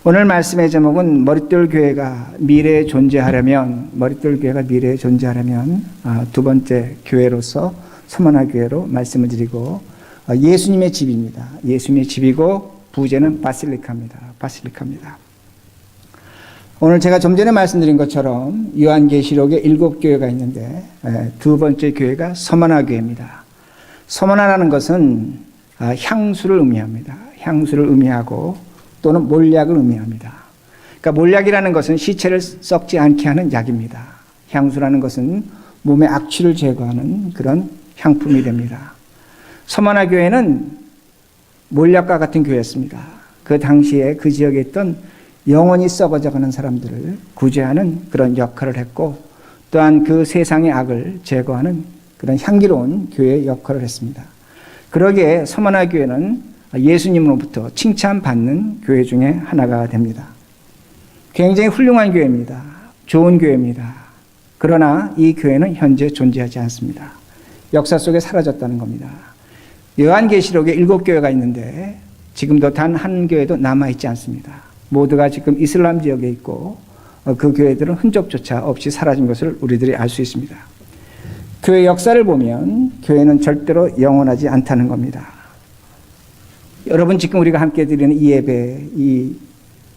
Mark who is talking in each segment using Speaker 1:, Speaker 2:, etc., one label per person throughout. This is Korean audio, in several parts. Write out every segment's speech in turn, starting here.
Speaker 1: 오늘 말씀의 제목은 머릿돌 교회가 미래에 존재하려면 두 번째 교회로서 서머나 교회로 말씀을 드리고, 예수님의 집입니다. 예수님의 집이고 부제는 바실리카입니다. 오늘 제가 좀 전에 말씀드린 것처럼 요한계시록에 7교회가 있는데 두 번째 교회가 서머나 교회입니다. 서머나라는 것은 향수를 의미합니다. 향수를 의미하고 또는 몰약을 의미합니다. 그러니까 몰약이라는 것은 시체를 썩지 않게 하는 약입니다. 향수라는 것은 몸의 악취를 제거하는 그런 향품이 됩니다. 서머나 교회는 몰약과 같은 교회였습니다. 그 당시에 그 지역에 있던 영원히 썩어져가는 사람들을 구제하는 그런 역할을 했고, 또한 그 세상의 악을 제거하는 그런 향기로운 교회의 역할을 했습니다. 그러기에 서머나 교회는 예수님으로부터 칭찬받는 교회 중에 하나가 됩니다. 굉장히 훌륭한 교회입니다. 좋은 교회입니다. 그러나 이 교회는 현재 존재하지 않습니다. 역사 속에 사라졌다는 겁니다. 요한계시록에 7교회가 있는데 지금도 단 한 교회도 남아있지 않습니다. 모두가 지금 이슬람 지역에 있고 그 교회들은 흔적조차 없이 사라진 것을 우리들이 알 수 있습니다. 교회 역사를 보면 교회는 절대로 영원하지 않다는 겁니다. 여러분, 지금 우리가 함께 드리는 이 예배, 이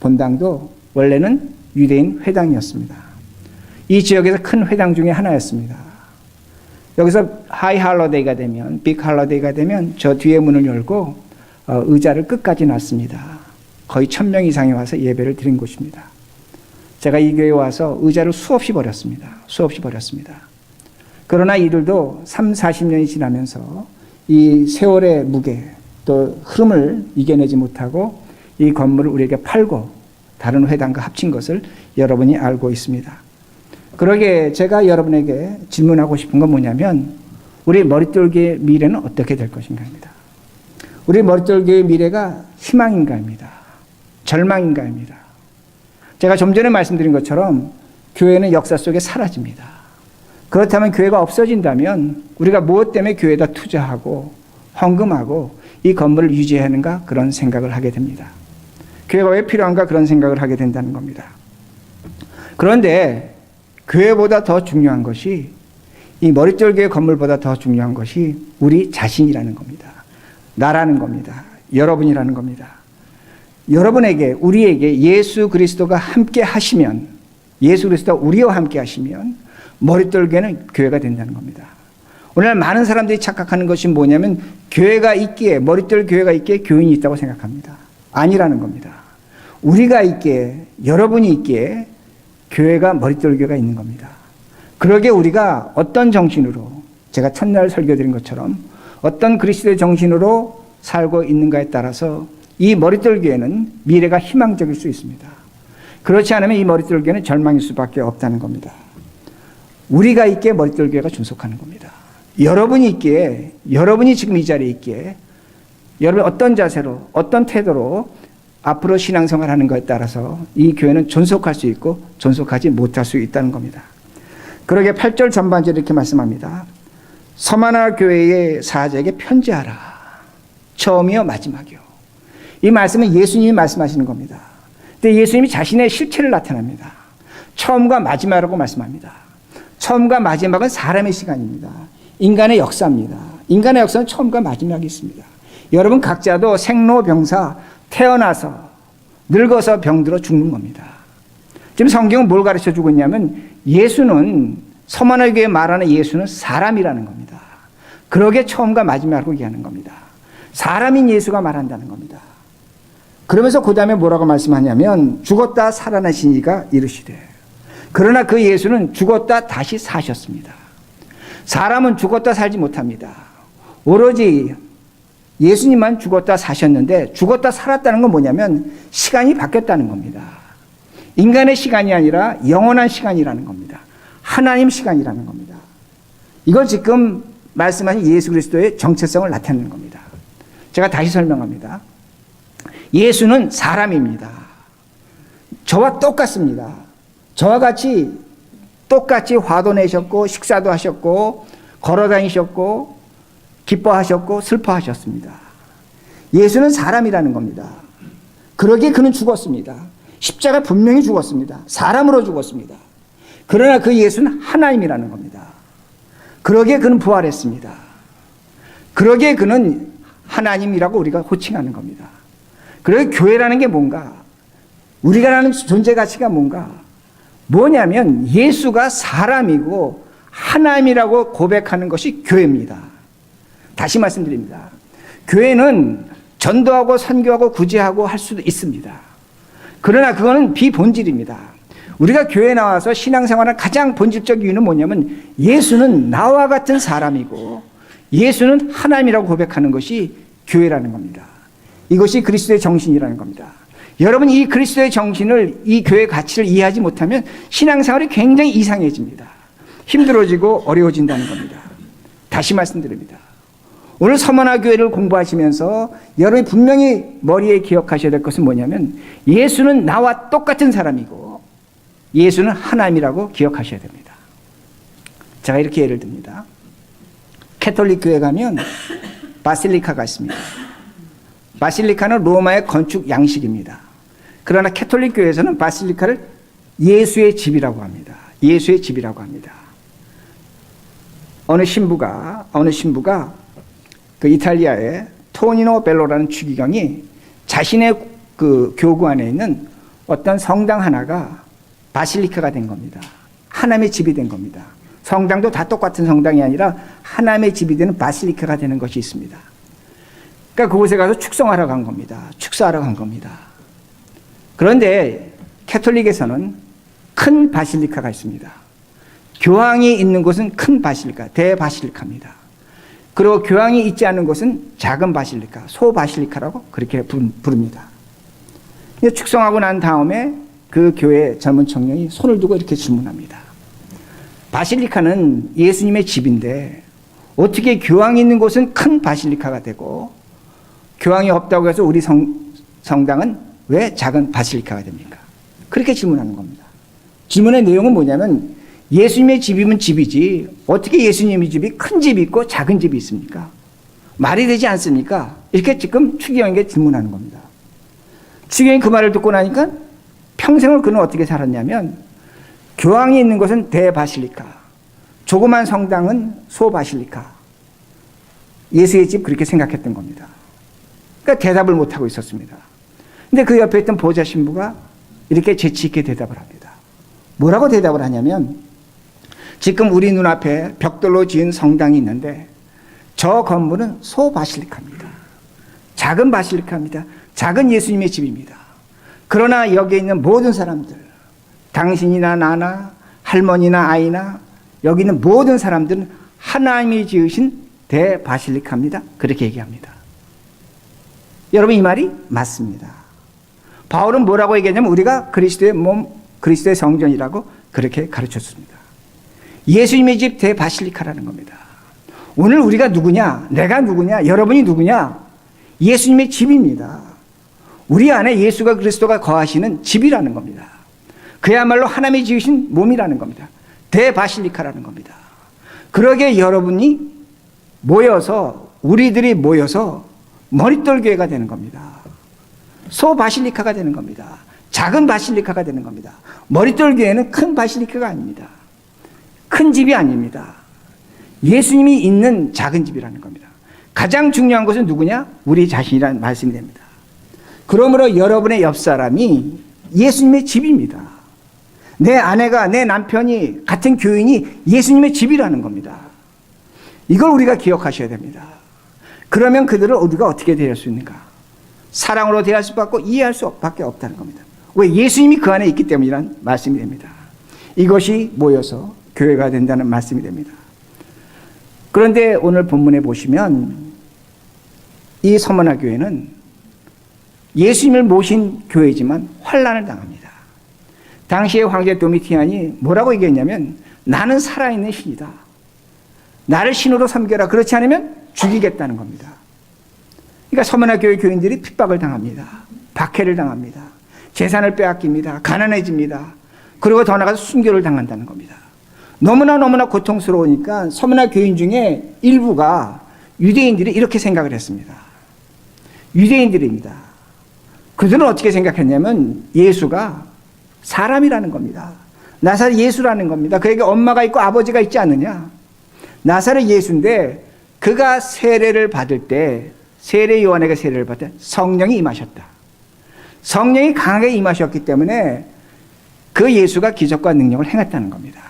Speaker 1: 본당도 원래는 유대인 회당이었습니다. 이 지역에서 큰 회당 중에 하나였습니다. 여기서 하이 할러데이가 되면, 빅 할러데이가 되면 저 뒤에 문을 열고 의자를 끝까지 놨습니다. 거의 1000명 이상이 와서 예배를 드린 곳입니다. 제가 이 교회에 와서 의자를 수없이 버렸습니다. 그러나 이들도 30-40년이 지나면서 이 세월의 무게 또 흐름을 이겨내지 못하고 이 건물을 우리에게 팔고 다른 회당과 합친 것을 여러분이 알고 있습니다. 그러기에 제가 여러분에게 질문하고 싶은 건 뭐냐면, 우리 머릿돌교의 미래는 어떻게 될 것인가입니다. 우리 머릿돌교의 미래가 희망인가입니다. 절망인가입니다. 제가 좀 전에 말씀드린 것처럼 교회는 역사 속에 사라집니다. 그렇다면 교회가 없어진다면 우리가 무엇 때문에 교회에다 투자하고 헌금하고 이 건물을 유지해야 하는가, 그런 생각을 하게 됩니다. 교회가 왜 필요한가, 그런 생각을 하게 된다는 겁니다. 그런데 교회보다 더 중요한 것이, 이 머릿돌교회 건물보다 더 중요한 것이 우리 자신이라는 겁니다. 나라는 겁니다. 여러분이라는 겁니다. 여러분에게, 우리에게 예수 그리스도가 함께 하시면, 예수 그리스도가 우리와 함께 하시면 머릿돌교회는 교회가 된다는 겁니다. 오늘 많은 사람들이 착각하는 것이 뭐냐면, 교회가 있기에, 머릿돌 교회가 있기에 교인이 있다고 생각합니다. 아니라는 겁니다. 우리가 있기에, 여러분이 있기에 교회가 머릿돌 교회가 있는 겁니다. 그러기에 우리가 어떤 정신으로, 제가 첫날 설교드린 것처럼 어떤 그리스도의 정신으로 살고 있는가에 따라서 이 머릿돌 교회는 미래가 희망적일 수 있습니다. 그렇지 않으면 이 머릿돌 교회는 절망일 수밖에 없다는 겁니다. 우리가 있기에 머릿돌 교회가 존속하는 겁니다. 여러분이 있기에, 여러분이 지금 이 자리에 있기에, 여러분이 어떤 자세로, 어떤 태도로 앞으로 신앙생활 하는 것에 따라서 이 교회는 존속할 수 있고 존속하지 못할 수 있다는 겁니다. 그러게 8절 전반절에 이렇게 말씀합니다. 서머나 교회의 사자에게 편지하라. 처음이요 마지막이요. 이 말씀은 예수님이 말씀하시는 겁니다. 근데 예수님이 자신의 실체를 나타납니다. 처음과 마지막이라고 말씀합니다. 처음과 마지막은 사람의 시간입니다. 인간의 역사입니다. 인간의 역사는 처음과 마지막이 있습니다. 여러분 각자도 생로병사, 태어나서 늙어서 병들어 죽는 겁니다. 지금 성경은 뭘 가르쳐 주고 있냐면, 예수는, 서머나 교회에 말하는 예수는 사람이라는 겁니다. 그러게 처음과 마지막으로 얘기하는 겁니다. 사람인 예수가 말한다는 겁니다. 그러면서 그 다음에 뭐라고 말씀하냐면, 죽었다 살아나신 이가 이르시되, 그러나 그 예수는 죽었다 다시 사셨습니다. 사람은 죽었다 살지 못합니다. 오로지 예수님만 죽었다 사셨는데, 죽었다 살았다는 건 뭐냐면 시간이 바뀌었다는 겁니다. 인간의 시간이 아니라 영원한 시간이라는 겁니다. 하나님 시간이라는 겁니다. 이걸 지금 말씀하신 예수 그리스도의 정체성을 나타내는 겁니다. 제가 다시 설명합니다. 예수는 사람입니다. 저와 똑같습니다. 저와 같이 똑같이 화도 내셨고 식사도 하셨고 걸어다니셨고 기뻐하셨고 슬퍼하셨습니다. 예수는 사람이라는 겁니다. 그러기에 그는 죽었습니다. 십자가 분명히 죽었습니다. 사람으로 죽었습니다. 그러나 그 예수는 하나님이라는 겁니다. 그러기에 그는 부활했습니다. 그러기에 그는 하나님이라고 우리가 호칭하는 겁니다. 그래서 교회라는 게 뭔가, 우리가 아는 존재 가치가 뭔가, 뭐냐면 예수가 사람이고 하나님이라고 고백하는 것이 교회입니다. 다시 말씀드립니다. 교회는 전도하고 선교하고 구제하고 할 수도 있습니다. 그러나 그거는 비본질입니다. 우리가 교회에 나와서 신앙생활의 가장 본질적 이유는 뭐냐면 예수는 나와 같은 사람이고 예수는 하나님이라고 고백하는 것이 교회라는 겁니다. 이것이 그리스도의 정신이라는 겁니다. 여러분, 이 그리스도의 정신을, 이 교회의 가치를 이해하지 못하면 신앙생활이 굉장히 이상해집니다. 힘들어지고 어려워진다는 겁니다. 다시 말씀드립니다. 오늘 서머나 교회를 공부하시면서 여러분이 분명히 머리에 기억하셔야 될 것은 뭐냐면 예수는 나와 똑같은 사람이고 예수는 하나님이라고 기억하셔야 됩니다. 제가 이렇게 예를 듭니다. 캐톨릭 교회 가면 바실리카가 있습니다. 바실리카는 로마의 건축 양식입니다. 그러나 캐톨릭 교회에서는 바실리카를 예수의 집이라고 합니다. 예수의 집이라고 합니다. 어느 신부가 그 이탈리아의 토니노 벨로라는 추기경이 자신의 그 교구 안에 있는 어떤 성당 하나가 바실리카가 된 겁니다. 하나님의 집이 된 겁니다. 성당도 다 똑같은 성당이 아니라 하나님의 집이 되는 바실리카가 되는 것이 있습니다. 그러니까 그곳에 가서 축성하러 간 겁니다. 축사하러 간 겁니다. 그런데 캐톨릭에서는 큰 바실리카가 있습니다. 교황이 있는 곳은 큰 바실리카, 대바실리카입니다. 그리고 교황이 있지 않은 곳은 작은 바실리카, 소바실리카라고 그렇게 부릅니다. 축성하고 난 다음에 그 교회 젊은 청년이 손을 두고 이렇게 질문합니다. 바실리카는 예수님의 집인데 어떻게 교황이 있는 곳은 큰 바실리카가 되고 교황이 없다고 해서 우리 성당은 왜 작은 바실리카가 됩니까? 그렇게 질문하는 겁니다. 질문의 내용은 뭐냐면 예수님의 집이면 집이지 어떻게 예수님의 집이 큰 집이 있고 작은 집이 있습니까? 말이 되지 않습니까? 이렇게 지금 추기경에게 질문하는 겁니다. 추기경이 그 말을 듣고 나니까 평생을 그는 어떻게 살았냐면 교황이 있는 곳은 대바실리카, 조그만 성당은 소바실리카, 예수의 집 그렇게 생각했던 겁니다. 그러니까 대답을 못하고 있었습니다. 근데 그 옆에 있던 보좌 신부가 이렇게 재치 있게 대답을 합니다. 뭐라고 대답을 하냐면 지금 우리 눈앞에 벽돌로 지은 성당이 있는데 저 건물은 소바실리카입니다. 작은 바실리카입니다. 작은 예수님의 집입니다. 그러나 여기에 있는 모든 사람들, 당신이나 나나 할머니나 아이나 여기 있는 모든 사람들은 하나님이 지으신 대바실리카입니다. 그렇게 얘기합니다. 여러분, 이 말이 맞습니다. 바울은 뭐라고 얘기하냐면 우리가 그리스도의 몸, 그리스도의 성전이라고 그렇게 가르쳤습니다. 예수님의 집 대바실리카라는 겁니다. 오늘 우리가 누구냐? 내가 누구냐? 여러분이 누구냐? 예수님의 집입니다. 우리 안에 예수가 그리스도가 거하시는 집이라는 겁니다. 그야말로 하나님이 지으신 몸이라는 겁니다. 대바실리카라는 겁니다. 그러기에 여러분이 모여서 우리들이 모여서 머릿돌 교회가 되는 겁니다. 소바실리카가 되는 겁니다. 작은 바실리카가 되는 겁니다. 머릿돌 교회는 큰 바실리카가 아닙니다. 큰 집이 아닙니다. 예수님이 있는 작은 집이라는 겁니다. 가장 중요한 것은 누구냐? 우리 자신이라는 말씀이 됩니다. 그러므로 여러분의 옆 사람이 예수님의 집입니다. 내 아내가, 내 남편이, 같은 교인이 예수님의 집이라는 겁니다. 이걸 우리가 기억하셔야 됩니다. 그러면 그들을 우리가 어떻게 대할 수 있는가? 사랑으로 대할 수밖에 이해할 수밖에 없다는 겁니다. 왜? 예수님이 그 안에 있기 때문이라는 말씀이 됩니다. 이것이 모여서 교회가 된다는 말씀이 됩니다. 그런데 오늘 본문에 보시면 이 서머나 교회는 예수님을 모신 교회지만 환난을 당합니다. 당시에 황제 도미티안이 뭐라고 얘기했냐면 나는 살아있는 신이다. 나를 신으로 섬겨라. 그렇지 않으면 죽이겠다는 겁니다. 그러니까 서머나 교회 교인들이 핍박을 당합니다. 박해를 당합니다. 재산을 빼앗깁니다. 가난해집니다. 그리고 더 나아가서 순교를 당한다는 겁니다. 너무나 고통스러우니까 서머나 교인 중에 일부가 유대인들이 이렇게 생각을 했습니다. 유대인들입니다. 그들은 어떻게 생각했냐면 예수가 사람이라는 겁니다. 나사렛 예수라는 겁니다. 그에게 엄마가 있고 아버지가 있지 않느냐. 나사렛 예수인데 그가 세례를 받을 때, 세례 요한에게 세례를 받을 때 성령이 임하셨다. 성령이 강하게 임하셨기 때문에 그 예수가 기적과 능력을 행했다는 겁니다.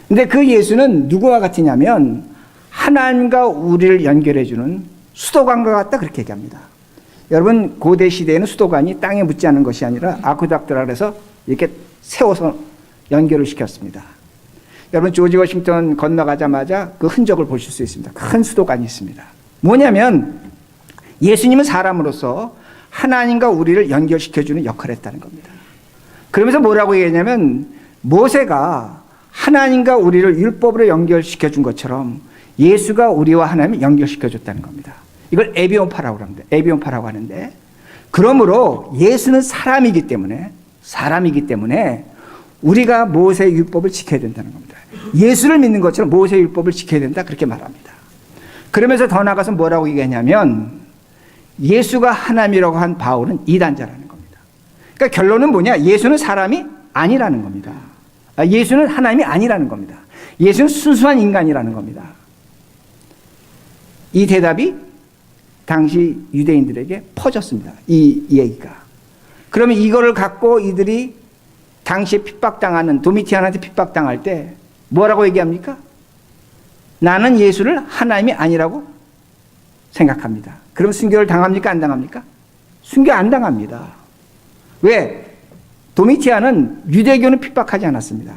Speaker 1: 근데 그 예수는 누구와 같으냐면 하나님과 우리를 연결해주는 수도관과 같다, 그렇게 얘기합니다. 여러분, 고대 시대에는 수도관이 땅에 묻지 않은 것이 아니라 아쿠닥트라 그래서 이렇게 세워서 연결을 시켰습니다. 여러분, 조지 워싱턴 건너가자마자 그 흔적을 보실 수 있습니다. 큰 수도관이 있습니다. 뭐냐면 예수님은 사람으로서 하나님과 우리를 연결시켜주는 역할을 했다는 겁니다. 그러면서 뭐라고 얘기했냐면 모세가 하나님과 우리를 율법으로 연결시켜준 것처럼 예수가 우리와 하나님을 연결시켜줬다는 겁니다. 이걸 에비온파라고 합니다. 에비온파라고 하는데, 그러므로 예수는 사람이기 때문에 우리가 모세의 율법을 지켜야 된다는 겁니다. 예수를 믿는 것처럼 모세의 율법을 지켜야 된다, 그렇게 말합니다. 그러면서 더 나아가서 뭐라고 얘기하냐면 예수가 하나님이라고 한 바울은 이단자라는 겁니다. 그러니까 결론은 뭐냐? 예수는 사람이 아니라는 겁니다. 예수는 하나님이 아니라는 겁니다. 예수는 순수한 인간이라는 겁니다. 이 대답이 당시 유대인들에게 퍼졌습니다. 이 얘기가. 그러면 이거를 갖고 이들이 당시에 핍박당하는, 도미티안한테 핍박당할 때 뭐라고 얘기합니까? 나는 예수를 하나님이 아니라고 생각합니다. 그럼 순교를 당합니까? 안 당합니까? 순교 안 당합니다. 왜? 도미티안은 유대교는 핍박하지 않았습니다.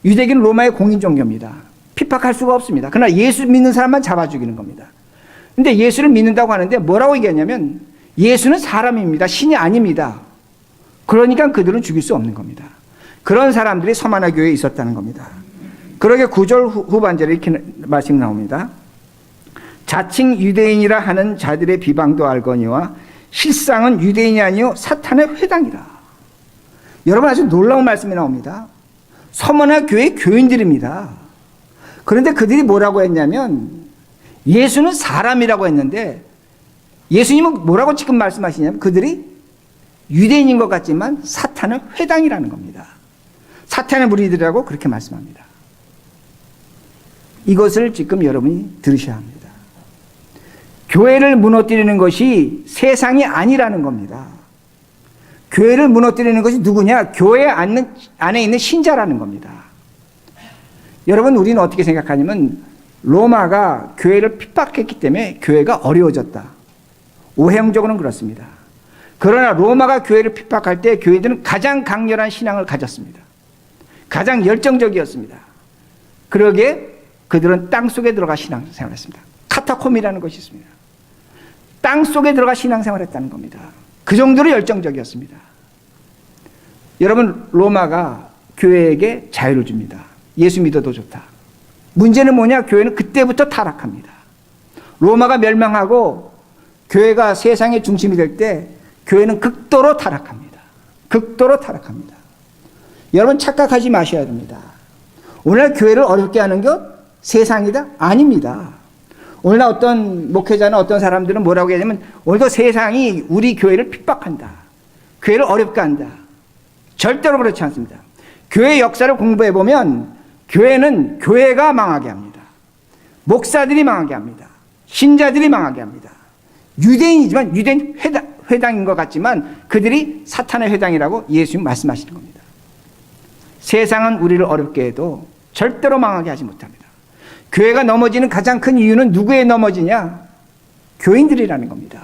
Speaker 1: 유대교는 로마의 공인종교입니다. 핍박할 수가 없습니다. 그러나 예수 믿는 사람만 잡아 죽이는 겁니다. 근데 예수를 믿는다고 하는데 뭐라고 얘기하냐면 예수는 사람입니다. 신이 아닙니다. 그러니까 그들은 죽일 수 없는 겁니다. 그런 사람들이 서마나 교회에 있었다는 겁니다. 그러게 9절 후반절에 이렇게 말씀이 나옵니다. 자칭 유대인이라 하는 자들의 비방도 알거니와 실상은 유대인이 아니요 사탄의 회당이라. 여러분, 아주 놀라운 말씀이 나옵니다. 서머나 교회 교인들입니다. 그런데 그들이 뭐라고 했냐면 예수는 사람이라고 했는데 예수님은 뭐라고 지금 말씀하시냐면 그들이 유대인인 것 같지만 사탄의 회당이라는 겁니다. 사탄의 무리들이라고 그렇게 말씀합니다. 이것을 지금 여러분이 들으셔야 합니다. 교회를 무너뜨리는 것이 세상이 아니라는 겁니다. 교회를 무너뜨리는 것이 누구냐? 교회 안에 있는 신자라는 겁니다. 여러분, 우리는 어떻게 생각하냐면 로마가 교회를 핍박했기 때문에 교회가 어려워졌다. 오해적으로는 그렇습니다. 그러나 로마가 교회를 핍박할 때 교회들은 가장 강렬한 신앙을 가졌습니다. 가장 열정적이었습니다. 그러기에 그들은 땅 속에 들어가 신앙생활을 했습니다. 카타콤이라는 것이 있습니다. 땅 속에 들어가 신앙생활을 했다는 겁니다. 그 정도로 열정적이었습니다. 여러분, 로마가 교회에게 자유를 줍니다. 예수 믿어도 좋다. 문제는 뭐냐? 교회는 그때부터 타락합니다. 로마가 멸망하고 교회가 세상의 중심이 될 때 교회는 극도로 타락합니다. 극도로 타락합니다. 여러분, 착각하지 마셔야 됩니다. 오늘 교회를 어렵게 하는 것 세상이다? 아닙니다. 오늘날 어떤 목회자나 어떤 사람들은 뭐라고 하냐면 오늘도 세상이 우리 교회를 핍박한다. 교회를 어렵게 한다. 절대로 그렇지 않습니다. 교회 역사를 공부해보면 교회는 교회가 망하게 합니다. 목사들이 망하게 합니다. 신자들이 망하게 합니다. 유대인이지만 유대인 회당인 것 같지만 그들이 사탄의 회당이라고 예수님 말씀하시는 겁니다. 세상은 우리를 어렵게 해도 절대로 망하게 하지 못합니다. 교회가 넘어지는 가장 큰 이유는 누구에 넘어지냐? 교인들이라는 겁니다.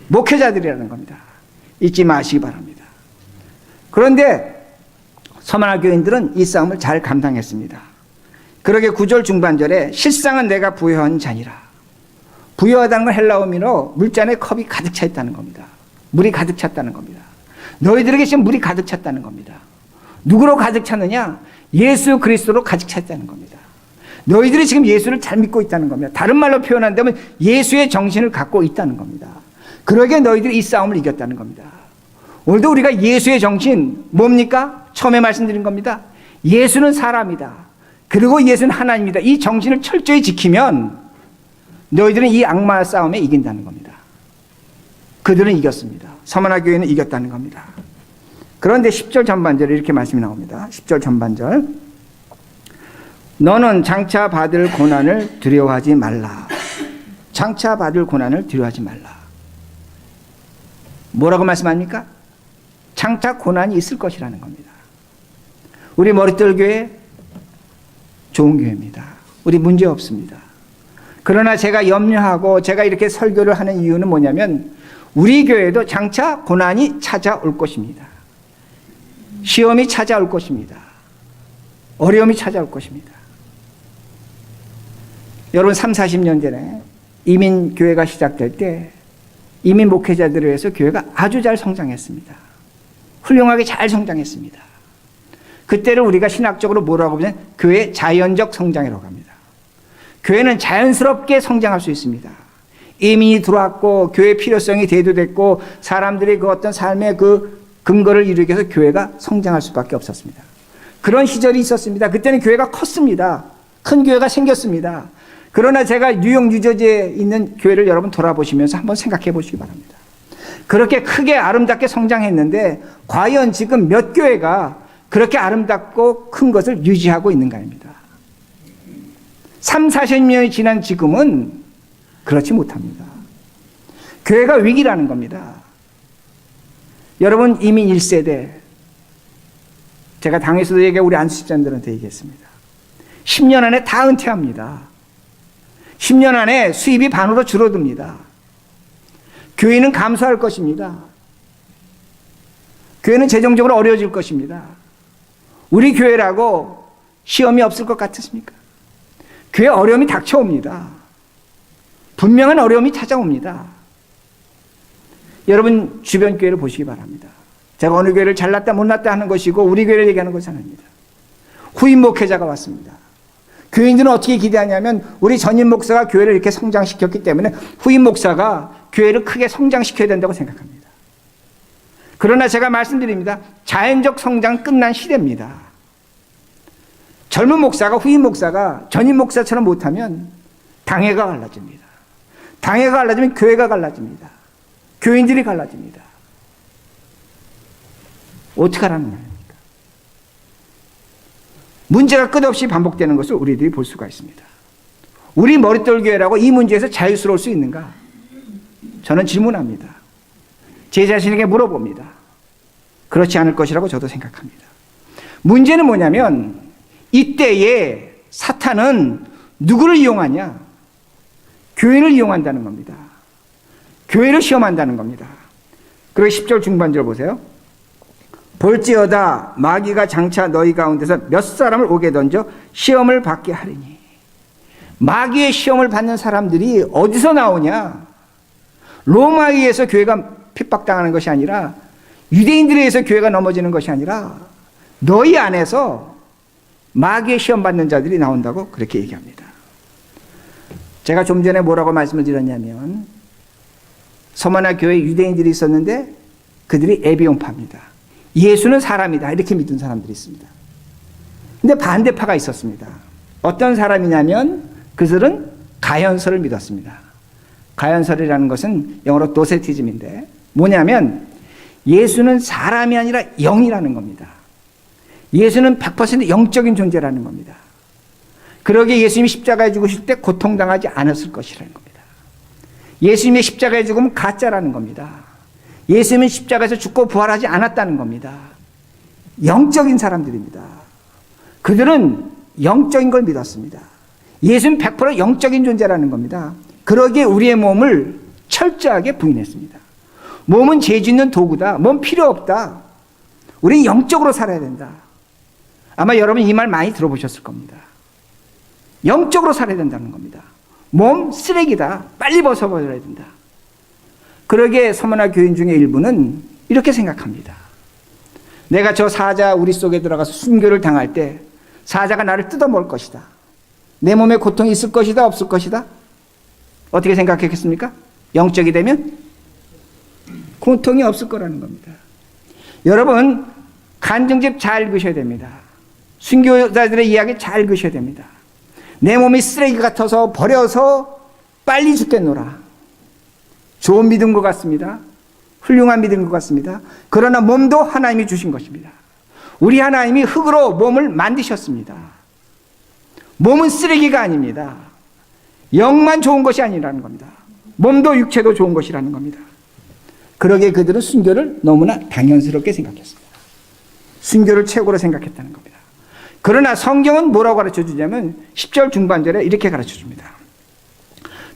Speaker 1: 목회자들이라는 겁니다. 잊지 마시기 바랍니다. 그런데 서머나 교인들은 이 싸움을 잘 감당했습니다. 그러게 9절 중반절에 실상은 내가 부여한 잔이라. 부여하다는 건 헬라어민으로 물잔에 컵이 가득 차 있다는 겁니다. 물이 가득 찼다는 겁니다. 너희들에게 지금 물이 가득 찼다는 겁니다. 누구로 가득 찼느냐? 예수 그리스도로 가득 찼다는 겁니다. 너희들이 지금 예수를 잘 믿고 있다는 겁니다. 다른 말로 표현한다면 예수의 정신을 갖고 있다는 겁니다. 그러게 너희들이 이 싸움을 이겼다는 겁니다. 오늘도 우리가 예수의 정신 뭡니까? 처음에 말씀드린 겁니다. 예수는 사람이다. 그리고 예수는 하나님이다. 이 정신을 철저히 지키면 너희들은 이 악마 싸움에 이긴다는 겁니다. 그들은 이겼습니다. 서머나 교회는 이겼다는 겁니다. 그런데 10절 전반절에 이렇게 말씀이 나옵니다. 10절 전반절. 너는 장차 받을 고난을 두려워하지 말라. 장차 받을 고난을 두려워하지 말라. 뭐라고 말씀합니까? 장차 고난이 있을 것이라는 겁니다. 우리 머릿돌 교회 좋은 교회입니다. 우리 문제 없습니다. 그러나 제가 염려하고 제가 이렇게 설교를 하는 이유는 뭐냐면 우리 교회도 장차 고난이 찾아올 것입니다. 시험이 찾아올 것입니다. 어려움이 찾아올 것입니다. 여러분 30, 40년 전에 이민교회가 시작될 때 이민 목회자들을 위해서 교회가 아주 잘 성장했습니다. 훌륭하게 잘 성장했습니다. 그때를 우리가 신학적으로 뭐라고 보면 교회의 자연적 성장이라고 합니다. 교회는 자연스럽게 성장할 수 있습니다. 이민이 들어왔고 교회의 필요성이 대두됐고 사람들이 그 어떤 삶의 그 근거를 이루기 위해서 교회가 성장할 수밖에 없었습니다. 그런 시절이 있었습니다. 그때는 교회가 컸습니다. 큰 교회가 생겼습니다. 그러나 제가 뉴욕, 뉴저지에 있는 교회를 여러분 돌아보시면서 한번 생각해 보시기 바랍니다. 그렇게 크게 아름답게 성장했는데 과연 지금 몇 교회가 그렇게 아름답고 큰 것을 유지하고 있는가입니다. 3, 40년이 지난 지금은 그렇지 못합니다. 교회가 위기라는 겁니다. 여러분 이민 1세대 제가 당에서도 얘기하고 우리 안수집사님들한테 얘기했습니다. 10년 안에 다 은퇴합니다. 10년 안에 수입이 반으로 줄어듭니다. 교회는 감소할 것입니다. 교회는 재정적으로 어려워질 것입니다. 우리 교회라고 시험이 없을 것 같으십니까? 교회 어려움이 닥쳐옵니다. 분명한 어려움이 찾아옵니다. 여러분 주변 교회를 보시기 바랍니다. 제가 어느 교회를 잘났다 못났다 하는 것이고 우리 교회를 얘기하는 것은 아닙니다. 후임 목회자가 왔습니다. 교인들은 어떻게 기대하냐면 우리 전임 목사가 교회를 이렇게 성장시켰기 때문에 후임 목사가 교회를 크게 성장시켜야 된다고 생각합니다. 그러나 제가 말씀드립니다. 자연적 성장 끝난 시대입니다. 젊은 목사가 후임 목사가 전임 목사처럼 못하면 당회가 갈라집니다. 당회가 갈라지면 교회가 갈라집니다. 교인들이 갈라집니다. 어떻게 하라는 말입니까? 문제가 끝없이 반복되는 것을 우리들이 볼 수가 있습니다. 우리 머릿돌 교회라고 이 문제에서 자유스러울 수 있는가? 저는 질문합니다. 제 자신에게 물어봅니다. 그렇지 않을 것이라고 저도 생각합니다. 문제는 뭐냐면 이때에 사탄은 누구를 이용하냐? 교회를 이용한다는 겁니다. 교회를 시험한다는 겁니다. 그리고 10절 중반절 보세요. 볼지어다 마귀가 장차 너희 가운데서 몇 사람을 오게 던져 시험을 받게 하리니. 마귀의 시험을 받는 사람들이 어디서 나오냐? 로마에 의해서 교회가 핍박당하는 것이 아니라 유대인들에 의해서 교회가 넘어지는 것이 아니라 너희 안에서 마귀의 시험 받는 자들이 나온다고 그렇게 얘기합니다. 제가 좀 전에 뭐라고 말씀을 드렸냐면 서머나 교회에 유대인들이 있었는데 그들이 에비온파입니다. 예수는 사람이다 이렇게 믿은 사람들이 있습니다. 근데 반대파가 있었습니다. 어떤 사람이냐면 그들은 가연설을 믿었습니다. 가연설이라는 것은 영어로 도세티즘인데 뭐냐면 예수는 사람이 아니라 영이라는 겁니다. 예수는 100% 영적인 존재라는 겁니다. 그러기에 예수님이 십자가에 죽으실 때 고통당하지 않았을 것이라는 겁니다. 예수님의 십자가에 죽음은 가짜라는 겁니다. 예수님은 십자가에서 죽고 부활하지 않았다는 겁니다. 영적인 사람들입니다. 그들은 영적인 걸 믿었습니다. 예수는 100% 영적인 존재라는 겁니다. 그러기에 우리의 몸을 철저하게 부인했습니다. 몸은 죄 짓는 도구다. 몸 필요 없다. 우리는 영적으로 살아야 된다. 아마 여러분 이 말 많이 들어보셨을 겁니다. 영적으로 살아야 된다는 겁니다. 몸 쓰레기다. 빨리 벗어버려야 된다. 그러기에 서머나 교인 중에 일부는 이렇게 생각합니다. 내가 저 사자 우리 속에 들어가서 순교를 당할 때 사자가 나를 뜯어먹을 것이다. 내 몸에 고통이 있을 것이다 없을 것이다? 어떻게 생각했겠습니까? 영적이 되면 고통이 없을 거라는 겁니다. 여러분 간증집 잘 읽으셔야 됩니다. 순교자들의 이야기 잘 읽으셔야 됩니다. 내 몸이 쓰레기 같아서 버려서 빨리 죽겠노라. 좋은 믿음 것 같습니다. 훌륭한 믿음인 것 같습니다. 그러나 몸도 하나님이 주신 것입니다. 우리 하나님이 흙으로 몸을 만드셨습니다. 몸은 쓰레기가 아닙니다. 영만 좋은 것이 아니라는 겁니다. 몸도 육체도 좋은 것이라는 겁니다. 그러기에 그들은 순교를 너무나 당연스럽게 생각했습니다. 순교를 최고로 생각했다는 겁니다. 그러나 성경은 뭐라고 가르쳐 주냐면 10절 중반절에 이렇게 가르쳐 줍니다.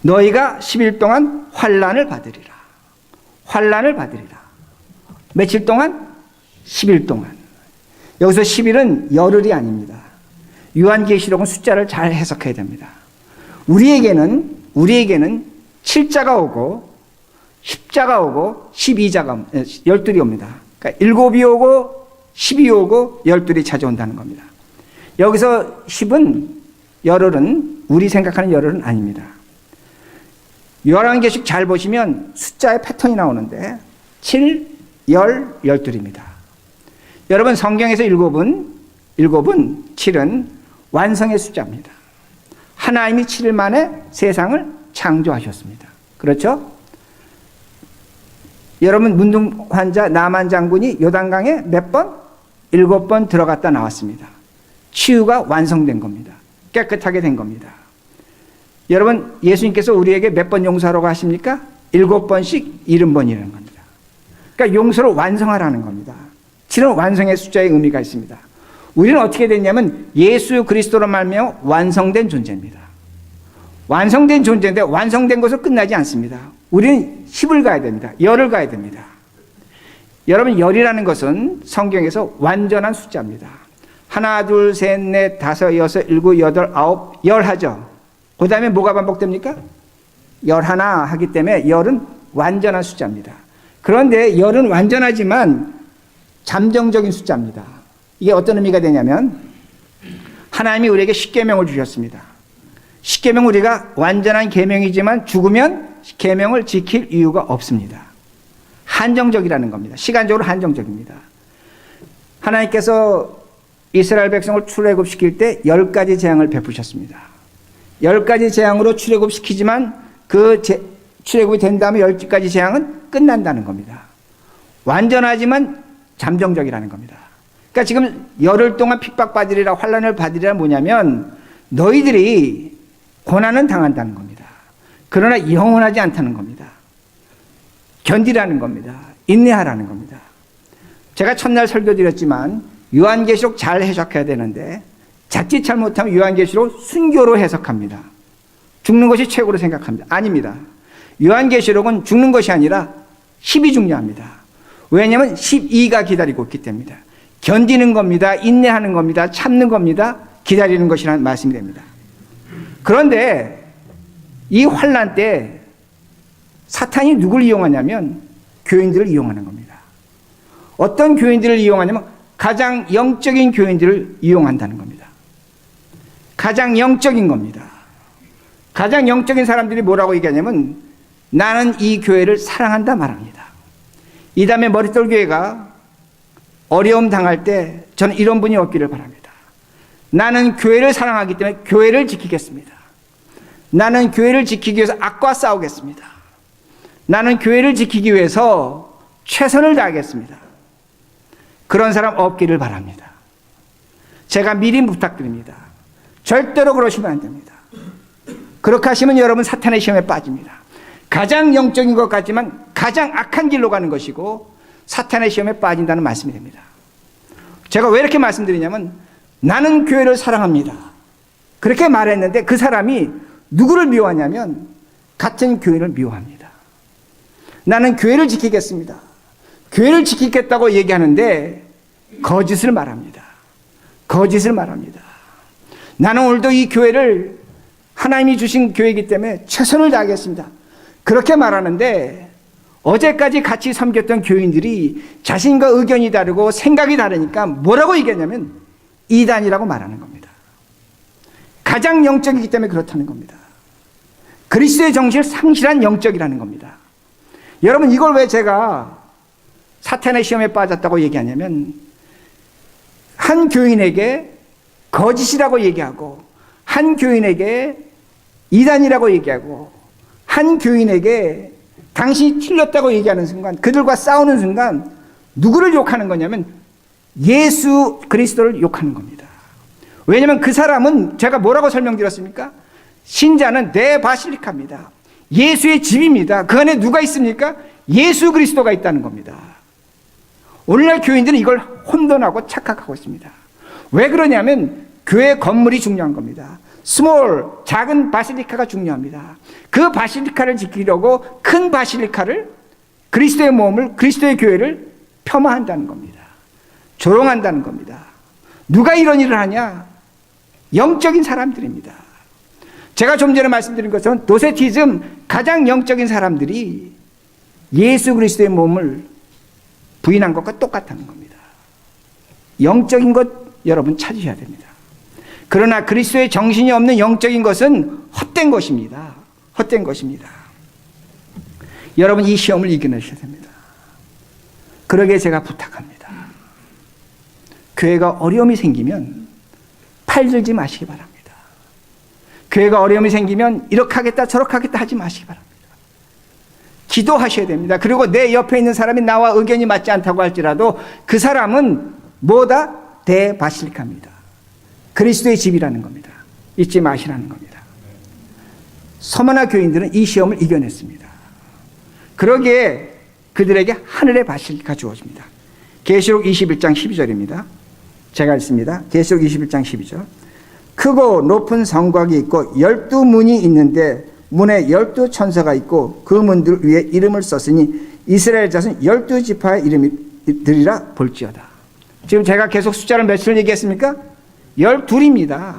Speaker 1: 너희가 10일 동안 환난을 받으리라. 환난을 받으리라. 며칠 동안? 10일 동안. 여기서 10일은 열흘이 아닙니다. 요한계시록은 숫자를 잘 해석해야 됩니다. 우리에게는 7자가 오고 10자가 오고 12이 옵니다. 그러니까 7이 오고 12이 오고 12이 찾아온다는 겁니다. 여기서 10은 열흘은 우리 생각하는 열흘은 아닙니다. 요한계시록 잘 보시면 숫자의 패턴이 나오는데 7, 열, 12입니다. 여러분 성경에서 7은 7은 완성의 숫자입니다. 하나님이 7일 만에 세상을 창조하셨습니다. 그렇죠? 여러분 문둥 환자 나만 장군이 요단강에 몇 번? 7번 들어갔다 나왔습니다. 치유가 완성된 겁니다. 깨끗하게 된 겁니다. 여러분 예수님께서 우리에게 몇 번 용서하라고 하십니까? 7번씩 70번이라는 겁니다. 그러니까 용서를 완성하라는 겁니다. 7은 완성의 숫자의 의미가 있습니다. 우리는 어떻게 됐냐면 예수 그리스도로 말미암아 완성된 존재입니다. 완성된 존재인데 완성된 것으로 끝나지 않습니다. 우리는 10을 가야 됩니다. 열을 가야 됩니다. 여러분 열이라는 것은 성경에서 완전한 숫자입니다. 하나, 둘, 셋, 넷, 다섯, 여섯, 일곱, 여덟, 아홉, 열 하죠. 그 다음에 뭐가 반복됩니까? 11 하기 때문에 열은 완전한 숫자입니다. 그런데 열은 완전하지만 잠정적인 숫자입니다. 이게 어떤 의미가 되냐면 하나님이 우리에게 십계명을 주셨습니다. 십계명 우리가 완전한 계명이지만 죽으면 계명을 지킬 이유가 없습니다. 한정적이라는 겁니다. 시간적으로 한정적입니다. 하나님께서 이스라엘 백성을 출애굽시킬 때 10가지 재앙을 베푸셨습니다. 10가지 재앙으로 출애굽시키지만 그 출애굽이 된 다음에 10가지 재앙은 끝난다는 겁니다. 완전하지만 잠정적이라는 겁니다. 그러니까 지금 열흘 동안 핍박받으리라 환난을 받으리라 뭐냐면 너희들이 고난은 당한다는 겁니다. 그러나 영원하지 않다는 겁니다. 견디라는 겁니다. 인내하라는 겁니다. 제가 첫날 설교드렸지만 요한계시록 잘 해석해야 되는데 자칫 잘못하면 요한계시록 순교로 해석합니다. 죽는 것이 최고로 생각합니다. 아닙니다. 요한계시록은 죽는 것이 아니라 10이 중요합니다. 왜냐하면 12가 기다리고 있기 때문입니다. 견디는 겁니다. 인내하는 겁니다. 참는 겁니다. 기다리는 것이라는 말씀이 됩니다. 그런데 이 환난 때 사탄이 누굴 이용하냐면 교인들을 이용하는 겁니다. 어떤 교인들을 이용하냐면 가장 영적인 교인들을 이용한다는 겁니다. 가장 영적인 겁니다. 가장 영적인 사람들이 뭐라고 얘기하냐면 나는 이 교회를 사랑한다 말합니다. 이 다음에 머릿돌 교회가 어려움 당할 때 저는 이런 분이 없기를 바랍니다. 나는 교회를 사랑하기 때문에 교회를 지키겠습니다. 나는 교회를 지키기 위해서 악과 싸우겠습니다. 나는 교회를 지키기 위해서 최선을 다하겠습니다. 그런 사람 없기를 바랍니다. 제가 미리 부탁드립니다. 절대로 그러시면 안 됩니다. 그렇게 하시면 여러분 사탄의 시험에 빠집니다. 가장 영적인 것 같지만 가장 악한 길로 가는 것이고 사탄의 시험에 빠진다는 말씀이 됩니다. 제가 왜 이렇게 말씀드리냐면 나는 교회를 사랑합니다. 그렇게 말했는데 그 사람이 누구를 미워하냐면 같은 교인을 미워합니다. 나는 교회를 지키겠습니다. 교회를 지키겠다고 얘기하는데 거짓을 말합니다. 거짓을 말합니다. 나는 오늘도 이 교회를 하나님이 주신 교회이기 때문에 최선을 다하겠습니다. 그렇게 말하는데 어제까지 같이 섬겼던 교인들이 자신과 의견이 다르고 생각이 다르니까 뭐라고 얘기하냐면 이단이라고 말하는 겁니다. 가장 영적이기 때문에 그렇다는 겁니다. 그리스도의 정신을 상실한 영적이라는 겁니다. 여러분 이걸 왜 제가 사탄의 시험에 빠졌다고 얘기하냐면 한 교인에게 거짓이라고 얘기하고 한 교인에게 이단이라고 얘기하고 한 교인에게 당신이 틀렸다고 얘기하는 순간, 그들과 싸우는 순간 누구를 욕하는 거냐면 예수 그리스도를 욕하는 겁니다. 왜냐하면 그 사람은 제가 뭐라고 설명드렸습니까? 신자는 내 바실리카입니다. 예수의 집입니다. 그 안에 누가 있습니까? 예수 그리스도가 있다는 겁니다. 오늘날 교인들은 이걸 혼돈하고 착각하고 있습니다. 왜 그러냐면 교회 건물이 중요한 겁니다. 스몰, 작은 바실리카가 중요합니다. 그 바실리카를 지키려고 큰 바실리카를, 그리스도의 몸을, 그리스도의 교회를 폄하한다는 겁니다. 조롱한다는 겁니다. 누가 이런 일을 하냐? 영적인 사람들입니다. 제가 좀 전에 말씀드린 것처럼 노세티즘, 가장 영적인 사람들이 예수 그리스도의 몸을 부인한 것과 똑같다는 겁니다. 영적인 것 여러분 찾으셔야 됩니다. 그러나 그리스도의 정신이 없는 영적인 것은 헛된 것입니다. 헛된 것입니다. 여러분 이 시험을 이겨내셔야 됩니다. 그러게 제가 부탁합니다. 교회가 어려움이 생기면 팔들지 마시기 바랍니다. 교회가 어려움이 생기면 이렇게 하겠다 저렇게 하겠다 하지 마시기 바랍니다. 기도하셔야 됩니다. 그리고 내 옆에 있는 사람이 나와 의견이 맞지 않다고 할지라도 그 사람은 뭐다? 대바실리카입니다. 그리스도의 집이라는 겁니다. 잊지 마시라는 겁니다. 서머나 교인들은 이 시험을 이겨냈습니다. 그러기에 그들에게 하늘의 바실리카 주어집니다. 계시록 21장 12절입니다. 제가 읽습니다. 계시록 21장 12절. 크고 높은 성곽이 있고 12문이 있는데 문에 12천사가 있고 그 문들 위에 이름을 썼으니 이스라엘 자손 12지파의 이름이들이라 볼지어다. 지금 제가 계속 숫자를 몇을 얘기했습니까? 12입니다.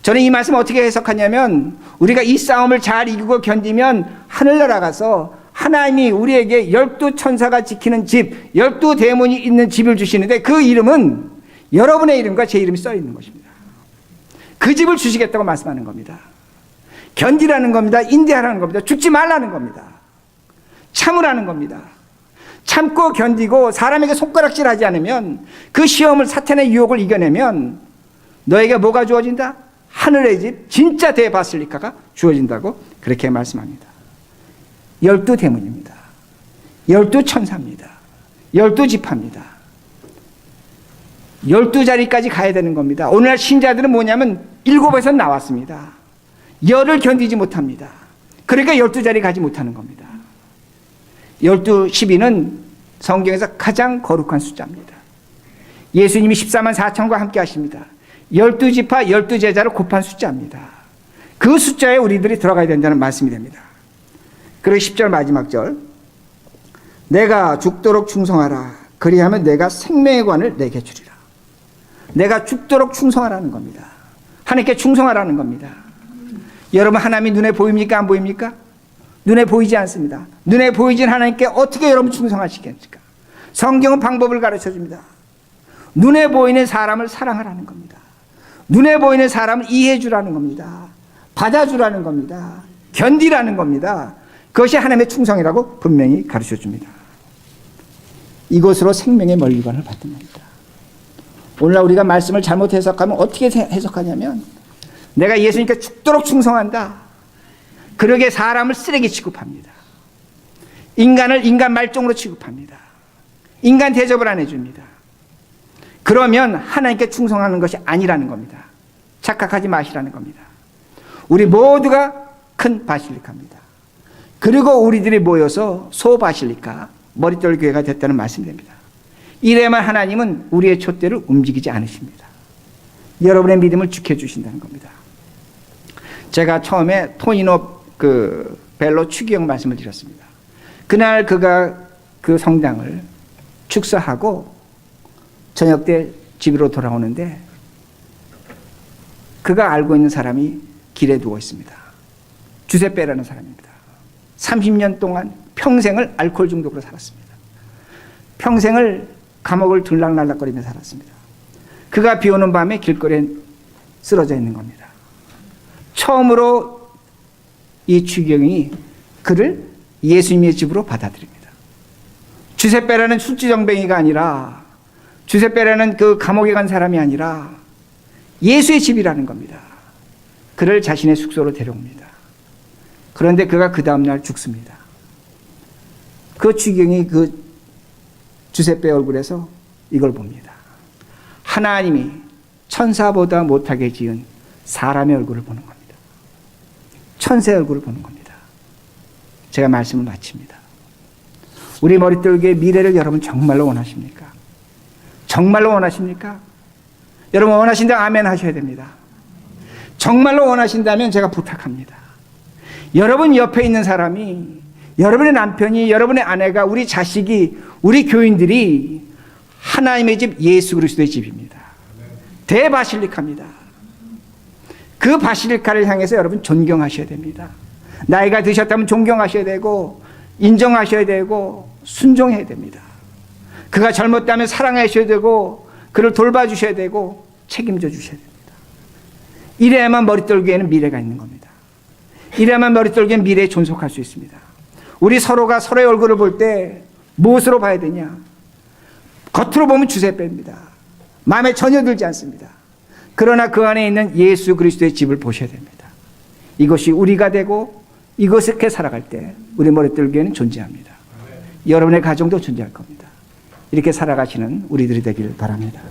Speaker 1: 저는 이 말씀 어떻게 해석하냐면 우리가 이 싸움을 잘 이기고 견디면 하늘나라 가서 하나님이 우리에게 12천사가 지키는 집, 12대문이 있는 집을 주시는데 그 이름은 여러분의 이름과 제 이름이 써 있는 것입니다. 그 집을 주시겠다고 말씀하는 겁니다. 견디라는 겁니다. 인내하라는 겁니다. 죽지 말라는 겁니다. 참으라는 겁니다. 참고 견디고 사람에게 손가락질하지 않으면 그 시험을 사탄의 유혹을 이겨내면 너에게 뭐가 주어진다? 하늘의 집 진짜 대바실리카가 주어진다고 그렇게 말씀합니다. 12대문입니다. 12천사입니다. 12지파입니다. 12자리까지 가야 되는 겁니다. 오늘날 신자들은 뭐냐면 7에서 나왔습니다. 열을 견디지 못합니다. 그러니까 12자리 가지 못하는 겁니다. 12, 12는 성경에서 가장 거룩한 숫자입니다. 예수님이 14만 4천과 함께 하십니다. 12지파 12제자를 곱한 숫자입니다. 그 숫자에 우리들이 들어가야 된다는 말씀이 됩니다. 그리고 10절 마지막 절. 내가 죽도록 충성하라. 그리하면 내가 생명의 관을 내게 주리라. 내가 죽도록 충성하라는 겁니다. 하나님께 충성하라는 겁니다. 여러분 하나님이 눈에 보입니까? 안 보입니까? 눈에 보이지 않습니다. 눈에 보이진 하나님께 어떻게 여러분 충성하시겠습니까? 성경은 방법을 가르쳐줍니다. 눈에 보이는 사람을 사랑하라는 겁니다. 눈에 보이는 사람을 이해해 주라는 겁니다. 받아주라는 겁니다. 견디라는 겁니다. 그것이 하나님의 충성이라고 분명히 가르쳐줍니다. 이것으로 생명의 멀리관을 받는 겁니다. 오늘날 우리가 말씀을 잘못 해석하면 어떻게 해석하냐면 내가 예수님께 죽도록 충성한다. 그러게 사람을 쓰레기 취급합니다. 인간을 인간 말종으로 취급합니다. 인간 대접을 안 해줍니다. 그러면 하나님께 충성하는 것이 아니라는 겁니다. 착각하지 마시라는 겁니다. 우리 모두가 큰 바실리카입니다. 그리고 우리들이 모여서 소바실리카, 머릿돌 교회가 됐다는 말씀입니다. 이래만 하나님은 우리의 촛대를 움직이지 않으십니다. 여러분의 믿음을 지켜주신다는 겁니다. 제가 처음에 토니노 벨로 추기경 말씀을 드렸습니다. 그날 그가 그 성당을 축사하고 저녁 때 집으로 돌아오는데 그가 알고 있는 사람이 길에 누워 있습니다. 주세페라는 사람입니다. 30년 동안 평생을 알코올 중독으로 살았습니다. 평생을 감옥을 들락날락거리며 살았습니다. 그가 비 오는 밤에 길거리에 쓰러져 있는 겁니다. 처음으로 이 추기경이 그를 예수님의 집으로 받아들입니다. 주세페라는 술주정뱅이가 아니라 주세페라는 그 감옥에 간 사람이 아니라 예수의 집이라는 겁니다. 그를 자신의 숙소로 데려옵니다. 그런데 그가 그 다음날 죽습니다. 그 주경이 그 주세ppe 얼굴에서 이걸 봅니다. 하나님이 천사보다 못하게 지은 사람의 얼굴을 보는 겁니다. 천사의 얼굴을 보는 겁니다. 제가 말씀을 마칩니다. 우리 머릿돌기의 미래를 여러분 정말로 원하십니까? 정말로 원하십니까? 여러분 원하신다면 아멘 하셔야 됩니다. 정말로 원하신다면 제가 부탁합니다. 여러분 옆에 있는 사람이, 여러분의 남편이, 여러분의 아내가, 우리 자식이, 우리 교인들이 하나님의 집 예수 그리스도의 집입니다. 대바실리카입니다. 그 바실리카를 향해서 여러분 존경하셔야 됩니다. 나이가 드셨다면 존경하셔야 되고 인정하셔야 되고 순종해야 됩니다. 그가 젊었다면 사랑하셔야 되고 그를 돌봐주셔야 되고 책임져 주셔야 됩니다. 이래야만 머릿돌기에는 미래가 있는 겁니다. 이래야만 머릿돌기에는 미래에 존속할 수 있습니다. 우리 서로가 서로의 얼굴을 볼 때 무엇으로 봐야 되냐? 겉으로 보면 주세배입니다. 마음에 전혀 들지 않습니다. 그러나 그 안에 있는 예수 그리스도의 집을 보셔야 됩니다. 이것이 우리가 되고 이것을 살아갈 때 우리 머릿돌기에는 존재합니다. 여러분의 가정도 존재할 겁니다. 이렇게 살아가시는 우리들이 되길 바랍니다.